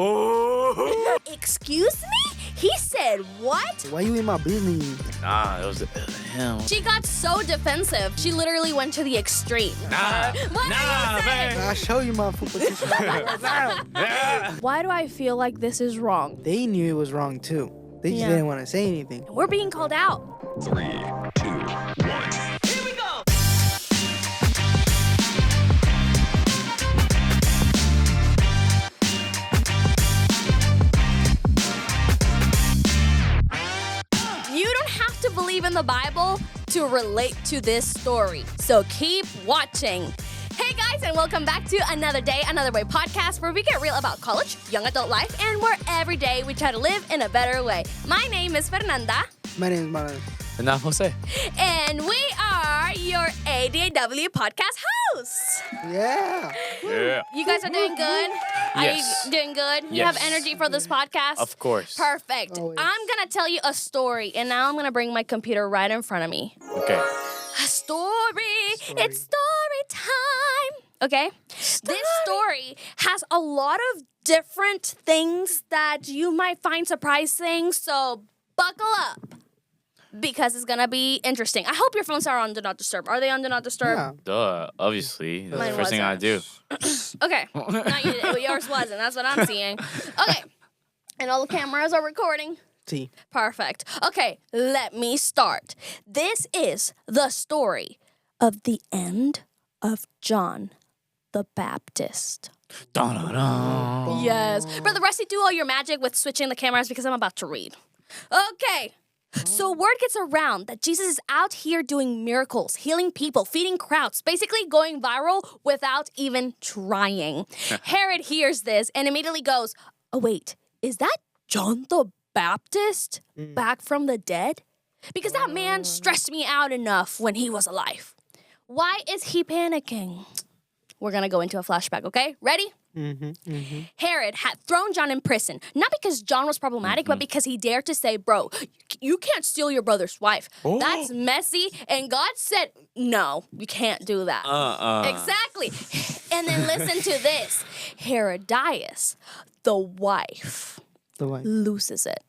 Oh. Excuse me? He said what? Why you in my business? Nah, it was him. She got so defensive. She literally went to the extreme. Nah, What are you saying? man. I'll show you my football teacher. Yeah. Why do I feel like this is wrong? They knew it was wrong too. They just Yeah. didn't want to say anything. We're being called out. 3, 2, 1. Here we go. You don't have to believe in the Bible to relate to this story. So keep watching. Hey guys, and welcome back to Another Day, Another Way podcast, where we get real about college, young adult life, and where every day we try to live in a better way. My name is Fernanda, My name is Manuel. And now Jose. and we are your ADAW podcast hosts. Yeah. Yeah. You guys are doing good? Are Yes. you doing good? You Yes. have energy for this podcast? Of course. Perfect. Always. I'm going to tell you a story, and now I'm going to bring my computer right in front of me. Okay. A story. It's story time. Okay? This story has a lot of different things that you might find surprising, so buckle up because it's going to be interesting. I hope your phones are on Do Not Disturb. Are they on Do Not Disturb? Yeah. Duh. Obviously. That's Mine the first thing I do. Okay. Not you, yours wasn't. That's what I'm seeing. Okay. And all the cameras are recording. See. Perfect. Okay, let me start. This is the story of the end of John the Baptist. Dun-dun-dun. Yes. Brother Rusty, do all your magic with switching the cameras because I'm about to read. Okay. So word gets around that Jesus is out here doing miracles, healing people, feeding crowds, basically going viral without even trying. Herod hears this and immediately goes, oh wait, is that John the Baptist back from the dead? Because that man stressed me out enough when he was alive. Why is he panicking? We're going to go into a flashback, okay? Ready? Herod had thrown John in prison, not because John was problematic, but because he dared to say, bro, you can't steal your brother's wife. That's messy. And God said, no, you can't do that. Exactly. And then listen to this. Herodias, the wife, The wife. loses it.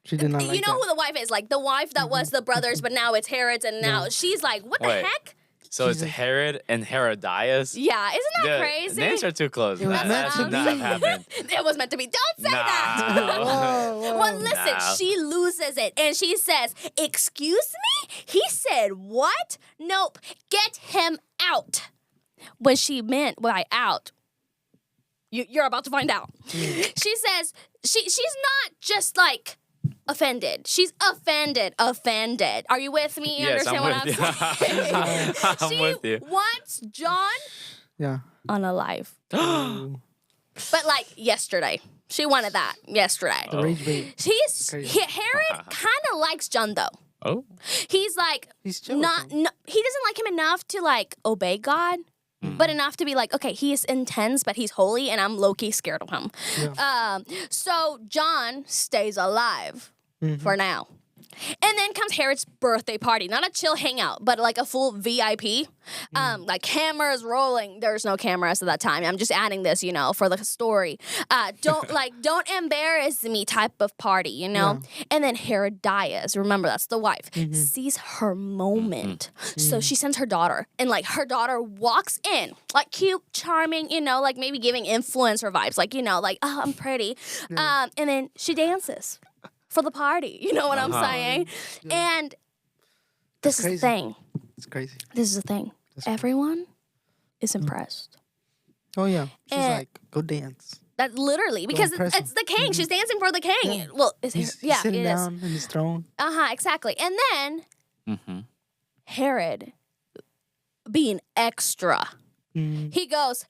She did not like You know that. who the wife is? Like the wife that was the brothers, but now it's Herod's, and now she's like, what the Wait. heck? So it's Herod and Herodias? Yeah, isn't that The crazy? names are too close. It was That meant to should not be. have happened. It was meant to be. Don't say that. Whoa, whoa. Well, listen, Nah. she loses it, and she says, excuse me? He said what? Nope, get him out. When she meant by out, you're about to find out. She says, she's not just like offended. She's offended. Are you with me? You Yes, understand I'm with what I'm saying? I'm She with you. wants John Yeah. unalive. Ooh. But like yesterday. She wanted that yesterday. The rage bait. Crazy. Herod kind of likes John though. Oh. He's like He's chill. not with him. no, he doesn't like him enough to like obey God, but enough to be like, okay, he is intense, but he's holy, and I'm low-key scared of him. So John stays alive for now. And then comes Herod's birthday party. Not a chill hangout, but like a full VIP. Like cameras rolling. There's no cameras at that time. I'm just adding this, for the story. Don't embarrass me type of party, And then Herodias, remember that's the wife, sees her moment. So she sends her daughter. And like her daughter walks in, like cute, charming, like maybe giving influencer vibes. Like, oh, I'm pretty. And then she dances for the party. You know what I'm saying? And this is the crazy. thing. It's crazy. This is the thing. Everyone is impressed. Oh, yeah. She's And- like, go dance. That literally, because impress it's the king. She's dancing for the king. Yeah. Well, He's yeah, sitting it is. down in his throne. Exactly. And then Herod, being extra, he goes,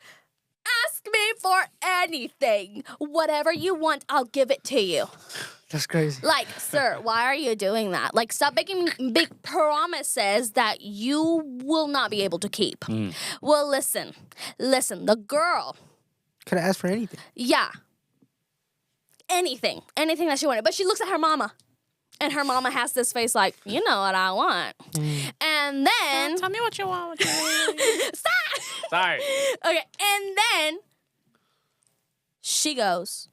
ask me for anything. Whatever you want, I'll give it to you. That's crazy. Like, sir, why are you doing that? Like, stop making big promises that you will not be able to keep. Well, listen, the girl, Could have asked for anything. yeah, anything that she wanted. But she looks at her mama, and her mama has this face like, you know what I want. And then, Tell me what you want. stop! Sorry. Okay, and then she goes,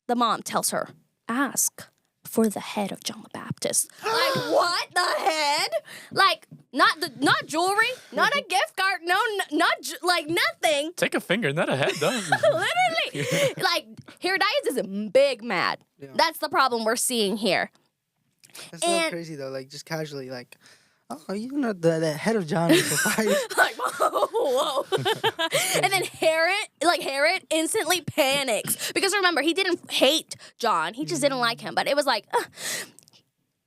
the mom tells her, ask for the head of John the Baptist. Like, what? The head? Like, not jewelry, not a gift card, like nothing. Take a finger, not a head, though. Literally. Like, Herodias is big mad. Yeah. That's the problem we're seeing here. That's so And- crazy though. Like just casually, like, oh, you know the head of John is a fire. Like, whoa. And then Herod instantly panics. Because remember, he didn't hate John. He just didn't like him. But it was like,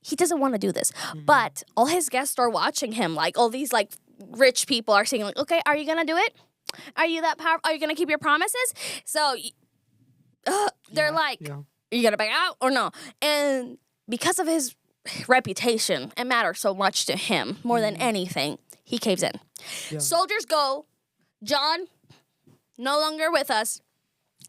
he doesn't want to do this. But all his guests are watching him. Like, all these, like, rich people are saying, like, okay, are you going to do it? Are you that powerful? Are you going to keep your promises? So they're like, Yeah. are you going to back out or no? And because of his reputation, it matters so much to him more than anything, he caves in. Yeah. Soldiers go. John, no longer with us.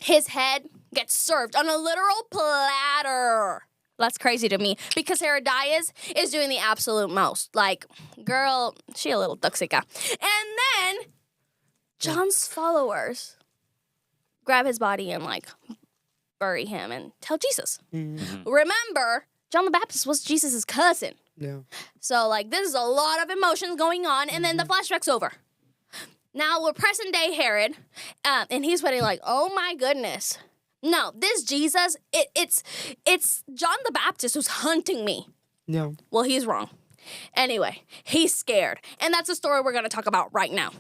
His head gets served on a literal platter. That's crazy to me because Herodias is doing the absolute most. Like, girl, she a little toxica. And then John's followers grab his body and, like, bury him and tell Jesus. Remember, John the Baptist was Jesus' cousin. Yeah. So, like, this is a lot of emotions going on, and then the flashback's over. Now we're present day Herod, and he's waiting like, oh my goodness. No, this Jesus, it's John the Baptist who's hunting me. Yeah. Well, he's wrong. Anyway, he's scared, and that's a story we're going to talk about right now.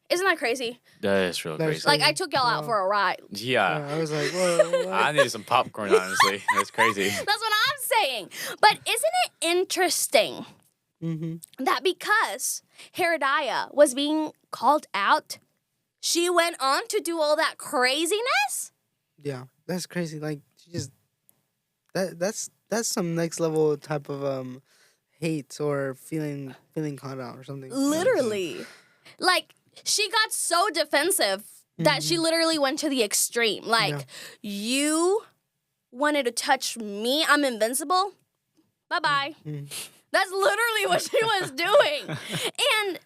Isn't that crazy? That is real That's crazy. Like, I took y'all out for a ride. Yeah. I was like, whoa. I needed some popcorn, honestly. That's crazy. That's what I'm saying. But isn't it interesting that because Herodias was being called out, she went on to do all that craziness? Yeah, that's crazy. Like, she just that's some next level type of hate or feeling caught out or something. Literally. Like, she got so defensive that she literally went to the extreme. Like, you wanted to touch me, I'm invincible. Bye-bye. That's literally what she was doing. And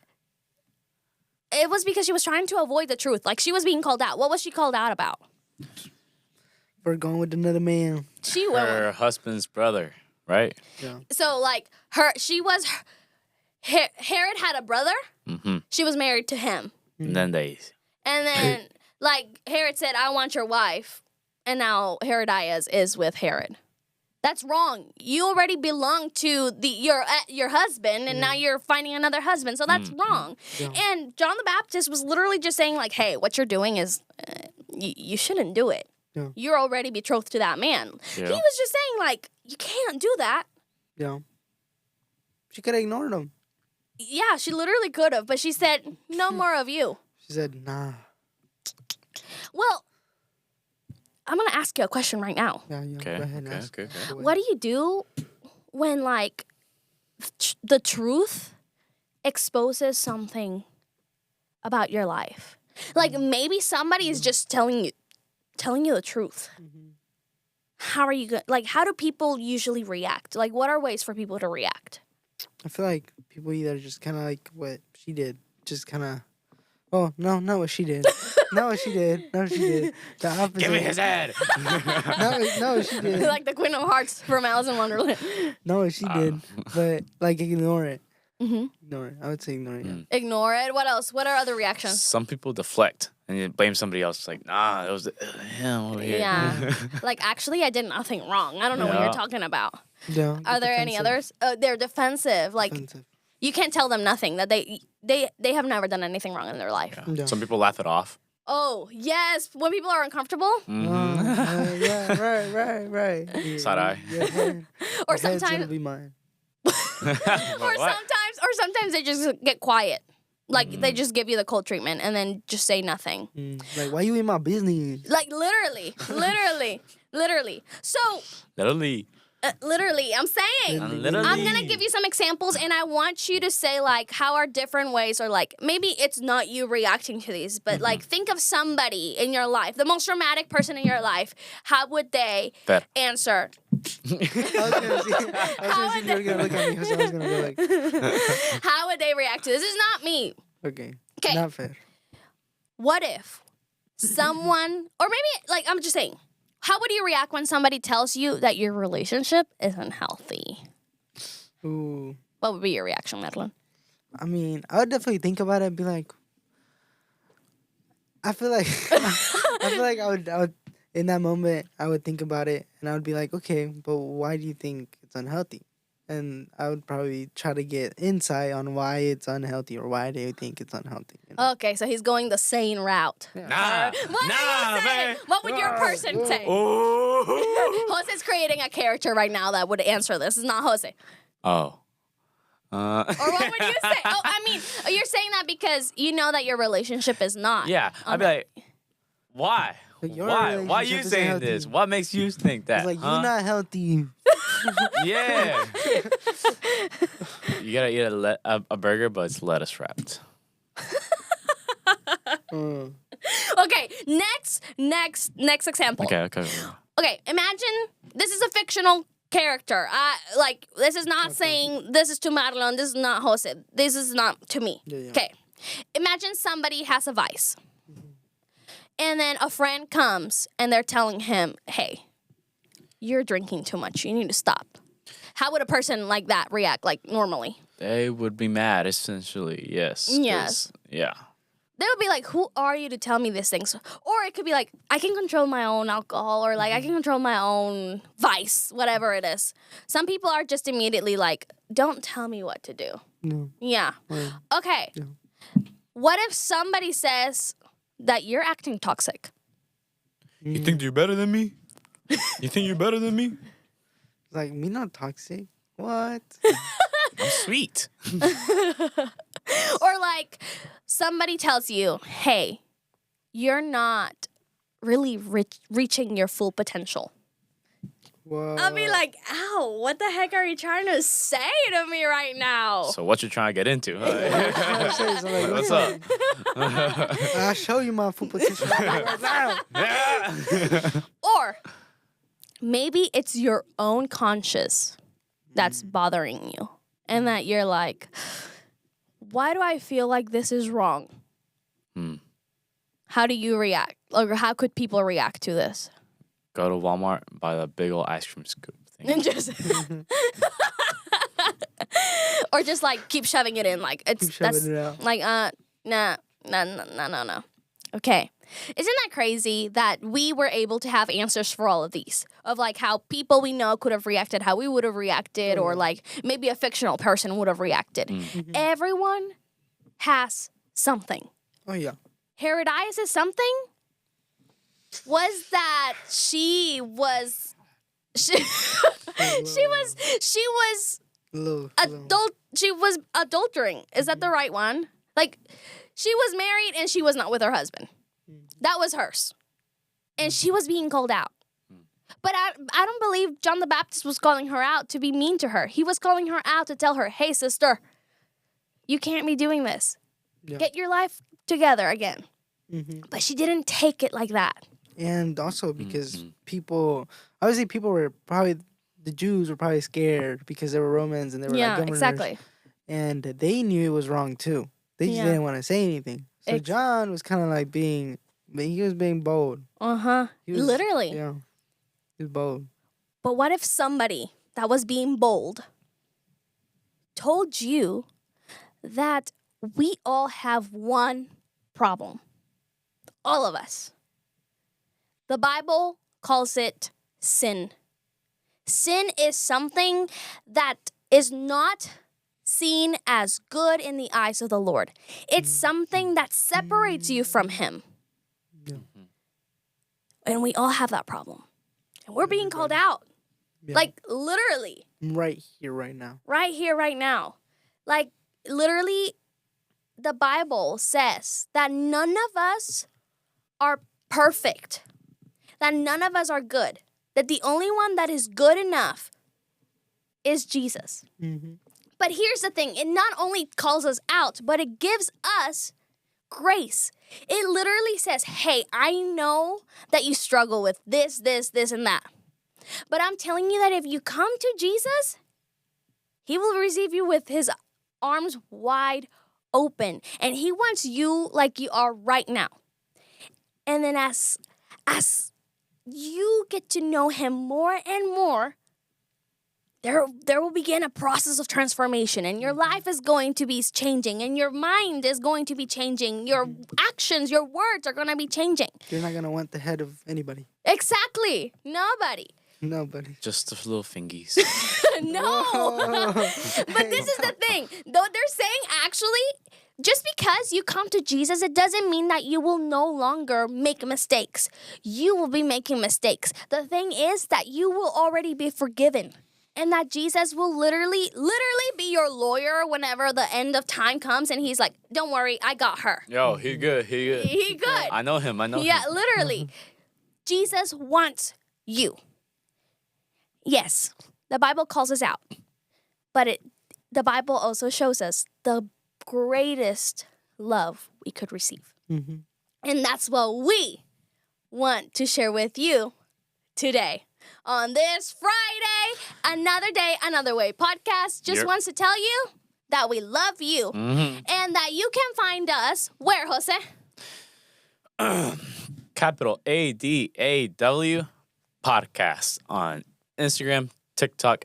it was because she was trying to avoid the truth. Like, she was being called out. What was she called out about? We're going with another man. She went. Her husband's brother, right? Yeah. So, like, Herod had a brother. Mm-hmm. She was married to him. And then And then, like, Herod said, I want your wife. And now Herodias is with Herod. That's wrong. You already belong to your husband, and now you're finding another husband. So that's wrong. Yeah. And John the Baptist was literally just saying, like, hey, what you're doing is, you shouldn't do it. Yeah. You're already betrothed to that man. Yeah. He was just saying, like, you can't do that. Yeah. She could have ignored him. Yeah, she literally could have, but she said, no more of you. She said, nah. Well, I'm going to ask you a question right now. Yeah, yeah. Okay. Go ahead and Okay. ask. Okay. Go What do you do when, like, the truth exposes something about your life? Like, maybe somebody is just telling you the truth. How are you going? Like, how do people usually react? Like, what are ways for people to react? I feel like people either just kind of like what she did, just kind of. Oh no, not what she did. Not what she did. Not what she did. The opposite. Give me his head. No, what she did. Like the Queen of Hearts from Alice in Wonderland. No, what she did. But like ignore it. Ignore it. I would say ignore it. Yeah. Ignore it. What else? What are other reactions? Some people deflect and you blame somebody else. It's like, nah, it was him over here. Yeah. Like, actually, I did nothing wrong. I don't know what you're Yeah. talking about. Yeah. Are there any others? They're defensive. Like, Defensive. you can't tell them nothing. That they have never done anything wrong in their life. Yeah. Some people laugh it off. Oh, yes. When people are uncomfortable. Yeah, right. Yeah, Side eye. Your head, Or your head's gonna sometimes, be mine. or sometimes they just get quiet. Like, they just give you the cold treatment and then just say nothing. Like, why you in my business? Like, literally. So, literally, I'm saying. I'm going to give you some examples, and I want you to say, like, how are different ways, or, like, maybe it's not you reacting to these, but, like, think of somebody in your life, the most dramatic person in your life. How would they answer? I was gonna see you were gonna look at me, so I was gonna go like, How would they react to this? This is not me. okay, Okay. not fair. What if someone, or maybe, like, I'm just saying, how would you react when somebody tells you that your relationship isn't healthy? Ooh. What would be your reaction, Madeline? I mean, I would definitely think about it and be like, I feel like I would in that moment I would think about it and I would be like, okay, but why do you think it's unhealthy? And I would probably try to get insight on why it's unhealthy or why they think it's unhealthy. You know? Okay, so he's going the sane route. Nah, What would nah, you say? man. What would your person say? Oh. Jose's creating a character right now that would answer this. It's not Jose. Oh. Or what would you say? Oh, I mean, you're saying that because you know that your relationship is not. Yeah, I'd be like, why? But your Why? Why are relationship you isn't saying healthy. this? What makes you think that? It's like, huh? you're not healthy. Yeah. You gotta eat a burger, but it's lettuce wrapped. Okay, next example. Okay. Okay, imagine this is a fictional character. Like, this is not saying this is to Madeline, this is not Jose, this is not to me. Yeah. Okay, imagine somebody has a vice. And then a friend comes and they're telling him, hey, you're drinking too much, you need to stop. How would a person like that react, like, normally? They would be mad, essentially. Yes. 'cause- Yes. Yeah. They would be like, who are you to tell me these things? Or it could be like, I can control my own alcohol, or like, I can control my own vice, whatever it is. Some people are just immediately like, don't tell me what to do. No. Yeah. Well, Okay. yeah. What if somebody says that you're acting toxic? You think you're better than me? You think you're better than me? Like, me not toxic? What? I'm sweet. Or like, somebody tells you, hey, you're not really reaching your full potential. What? I'll be like, ow, what the heck are you trying to say to me right now? So what you trying to get into? What's What's up? I'll show you my full potential right now. Yeah. Or maybe it's your own conscience that's bothering you. And that you're like, why do I feel like this is wrong? How do you react? Or how could people react to this? Go to Walmart, buy the big old ice cream scoop thing. And just or just like keep shoving it in, like it's Keep shoving that's it out. like no. Okay, isn't that crazy that we were able to have answers for all of these, of like how people we know could have reacted, how we would have reacted, or like maybe a fictional person would have reacted. Everyone has something. Oh, yeah. Herodias' something was that she was adultering. Is that the right one? Like, she was married and she was not with her husband. That was hers. And she was being called out. But I don't believe John the Baptist was calling her out to be mean to her. He was calling her out to tell her, hey, sister, you can't be doing this. Yeah. Get your life together again. Mm-hmm. But she didn't take it like that. And also because people were probably, the Jews were probably scared because they were Romans and they were like governors. Exactly. And they knew it was wrong too. They just didn't want to say anything. So John was kind of like he was being bold. Uh-huh. Literally. Yeah. He was bold. But what if somebody that was being bold told you that we all have one problem? All of us. The Bible calls it sin. Sin is something that is not seen as good in the eyes of the Lord. It's something that separates you from Him. Yeah. And we all have that problem. And we're being called out. Yeah. Like, literally. Right here, right now. Right here, right now. Like, literally, the Bible says that none of us are perfect. That none of us are good. That the only one that is good enough is Jesus. Mm-hmm. But here's the thing. It not only calls us out, but it gives us grace. It literally says, hey, I know that you struggle with this, and that. But I'm telling you that if you come to Jesus, He will receive you with His arms wide open. And He wants you like you are right now. And then as you get to know him more and more, there will begin a process of transformation, and your life is going to be changing, and your mind is going to be changing. Your actions, your words are going to be changing. You're not going to want the head of anybody. Exactly. Nobody. Nobody. Just the little fingies. No. But this is the thing. Though they're saying actually, just because you come to Jesus, it doesn't mean that you will no longer make mistakes. You will be making mistakes. The thing is that you will already be forgiven. And that Jesus will literally be your lawyer whenever the end of time comes, and he's like, don't worry, I got her. Yo, he good. He good. I know him. Yeah, literally. Jesus wants you. Yes, the Bible calls us out. But the Bible also shows us the greatest love we could receive. Mm-hmm. And that's what we want to share with you today. On this Friday, Another Day, Another Way podcast just wants to tell you that we love you and that you can find us where, Jose? Capital ADAW podcast on Instagram, TikTok,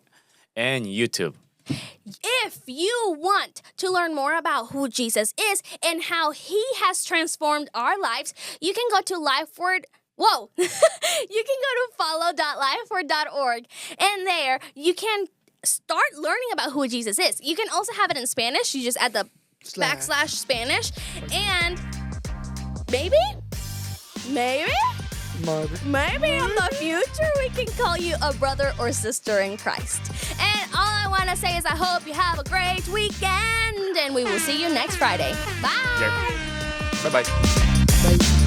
and YouTube. If you want to learn more about who Jesus is and how he has transformed our lives, you can go to LifeWord. Whoa! You can go to follow.lifeword.org, and there you can start learning about who Jesus is. You can also have it in Spanish. You just add the / Spanish, and maybe in the future we can call you a brother or sister in Christ. And all I want to say is I hope you have a great weekend, and we will see you next Friday. Bye! Bye-bye. Bye.